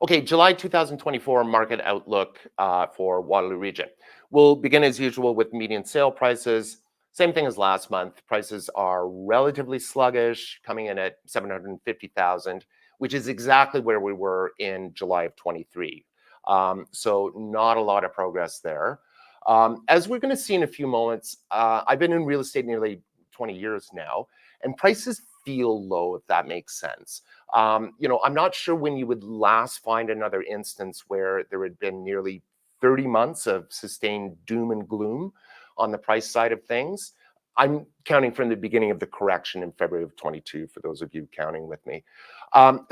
Okay, July 2024 market outlook for Waterloo Region. We'll begin as usual with median sale prices. Same thing as last month. Prices are relatively sluggish, coming in at 750,000, which is exactly where we were in July of 23. So not a lot of progress there. As we're going to see in a few moments, I've been in real estate nearly 20 years now, and prices feel low, if that makes sense. I'm not sure when you would last find another instance where there had been nearly 30 months of sustained doom and gloom on the price side of things. I'm counting from the beginning of the correction in February of 22, for those of you counting with me.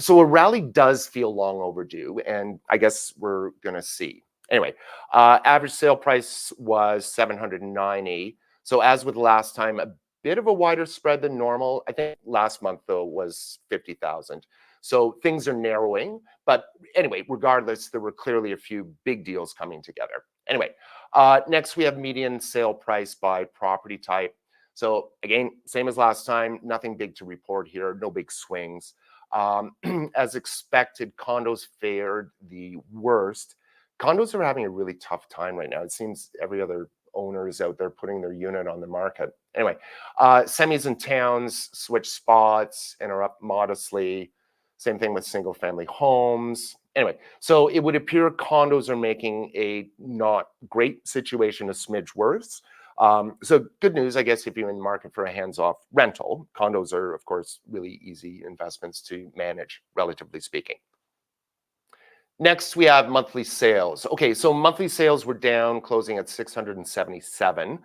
So a rally does feel long overdue, and I guess we're going to see. Anyway, average sale price was 790. So as with last time, a bit of a wider spread than normal. I think last month, though, was 50,000. So things are narrowing. But anyway, regardless, there were clearly a few big deals coming together. Anyway, next we have median sale price by property type. So again, same as last time, nothing big to report here, no big swings. As expected, condos fared the worst. Condos are having a really tough time right now. It seems every other owner is out there putting their unit on the market. Anyway, semis and towns switch spots and are up modestly. Same thing with single family homes. Anyway, so it would appear condos are making a not great situation a smidge worse. So good news, I guess, if you're in the market for a hands-off rental. Condos are, of course, really easy investments to manage, relatively speaking. Next, we have monthly sales. Okay, so monthly sales were down, closing at 677.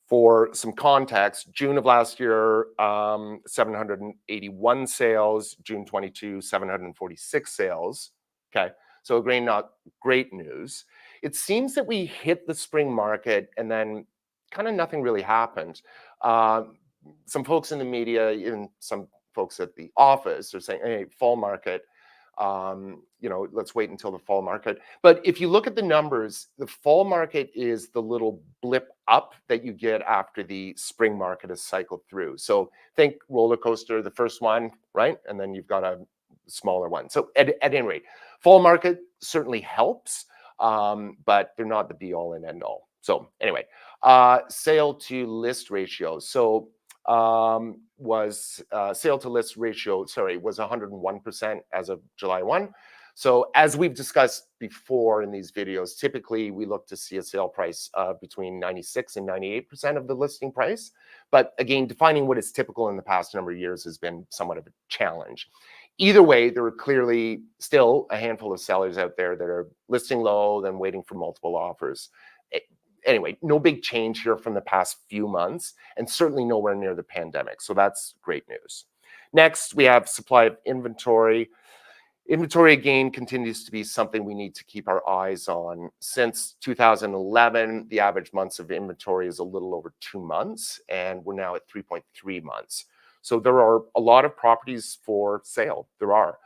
For some context, June of last year, 781 sales. June 22, 746 sales. Okay, so again, not great news. It seems that we hit the spring market and then kind of nothing really happened. Some folks in the media, even some folks at the office, are saying, "Hey, fall market." Let's wait until the fall market. But if you look at the numbers, the fall market is the little blip up that you get after the spring market has cycled through. So think roller coaster, the first one, right? And then you've got a smaller one. So at any rate, fall market certainly helps, but they're not the be all and end all. So anyway, sale to list ratio. So was sale to list ratio, was 101% as of July 1. So as we've discussed before in these videos, typically we look to see a sale price between 96 and 98% of the listing price. But again, defining what is typical in the past number of years has been somewhat of a challenge. Either way, there are clearly still a handful of sellers out there that are listing low, then waiting for multiple offers. Anyway, no big change here from the past few months, and certainly nowhere near the pandemic. So that's great news. Next, we have supply of inventory. Inventory, again, continues to be something we need to keep our eyes on. Since 2011, the average months of inventory is a little over 2 months, and we're now at 3.3 months. So there are a lot of properties for sale. There are.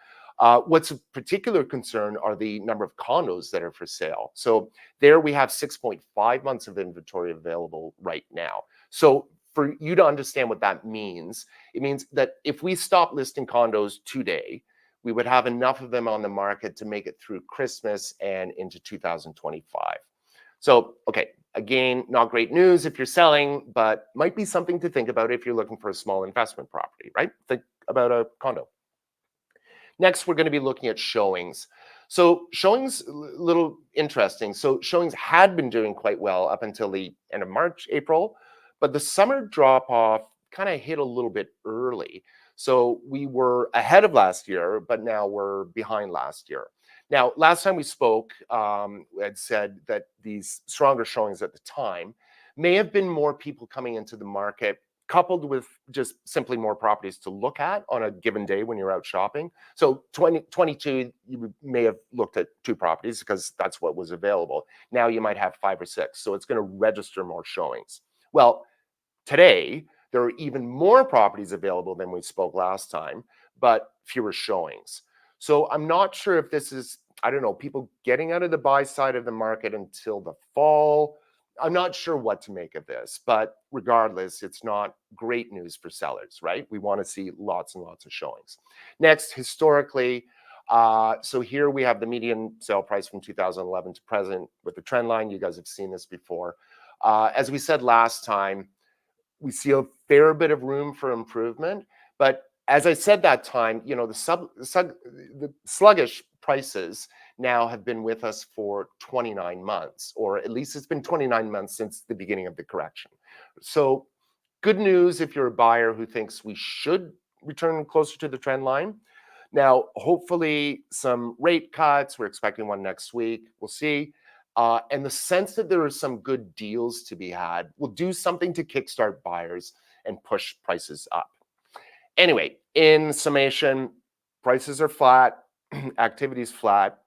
What's a particular concern are the number of condos that are for sale. So there we have 6.5 months of inventory available right now. So for you to understand what that means, it means that if we stop listing condos today, we would have enough of them on the market to make it through Christmas and into 2025. So, okay, again, not great news if you're selling, but might be something to think about if you're looking for a small investment property, right? Think about a condo. Next, we're going to be looking at showings. So showings, a little interesting. So showings had been doing quite well up until the end of March, April, but the summer drop-off kind of hit a little bit early. So we were ahead of last year, but now we're behind last year. Now, last time we spoke, we had said that these stronger showings at the time may have been more people coming into the market, coupled with just simply more properties to look at on a given day when you're out shopping. So 2022, you may have looked at 2 properties because that's what was available. Now you might have 5 or 6. So it's going to register more showings. Well, today, there are even more properties available than we spoke last time, but fewer showings. So I'm not sure if this is, I don't know, people getting out of the buy side of the market until the fall. I'm not sure what to make of this, but regardless, it's not great news for sellers, right? We want to see lots and lots of showings. Next, historically, So here we have the median sale price from 2011 to present with the trend line. You guys have seen this before. As we said last time, we see a fair bit of room for improvement. But as I said that time, you know, the sluggish prices now have been with us for 29 months, or at least it's been 29 months since the beginning of the correction. So good news if you're a buyer who thinks we should return closer to the trend line. Now, hopefully, some rate cuts. We're expecting one next week. We'll see. And the sense that there are some good deals to be had will do something to kickstart buyers and push prices up. Anyway, in summation, prices are flat, activity's flat,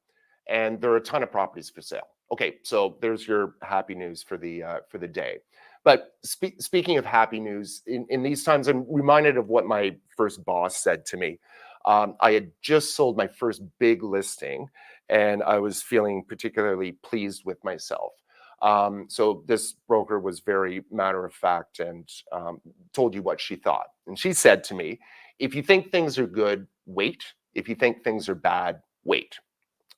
and there are a ton of properties for sale. Okay, so there's your happy news for the day. But speaking of happy news, in these times, I'm reminded of what my first boss said to me. I had just sold my first big listing, and I was feeling particularly pleased with myself. So this broker was very matter of fact and told you what she thought. And she said to me, if you think things are good, wait. If you think things are bad, wait.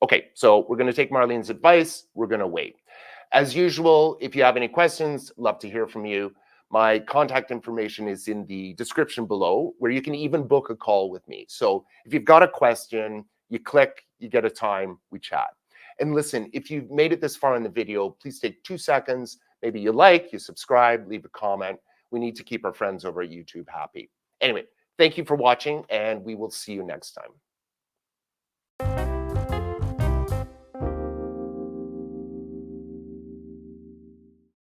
Okay, so we're going to take Marlene's advice. We're going to wait. As usual, if you have any questions, love to hear from you. My contact information is in the description below, where you can even book a call with me. So if you've got a question, you click, you get a time, we chat. And listen, if you've made it this far in the video, please take 2 seconds. Maybe you like, you subscribe, leave a comment. We need to keep our friends over at YouTube happy. Anyway, thank you for watching, and we will see you next time.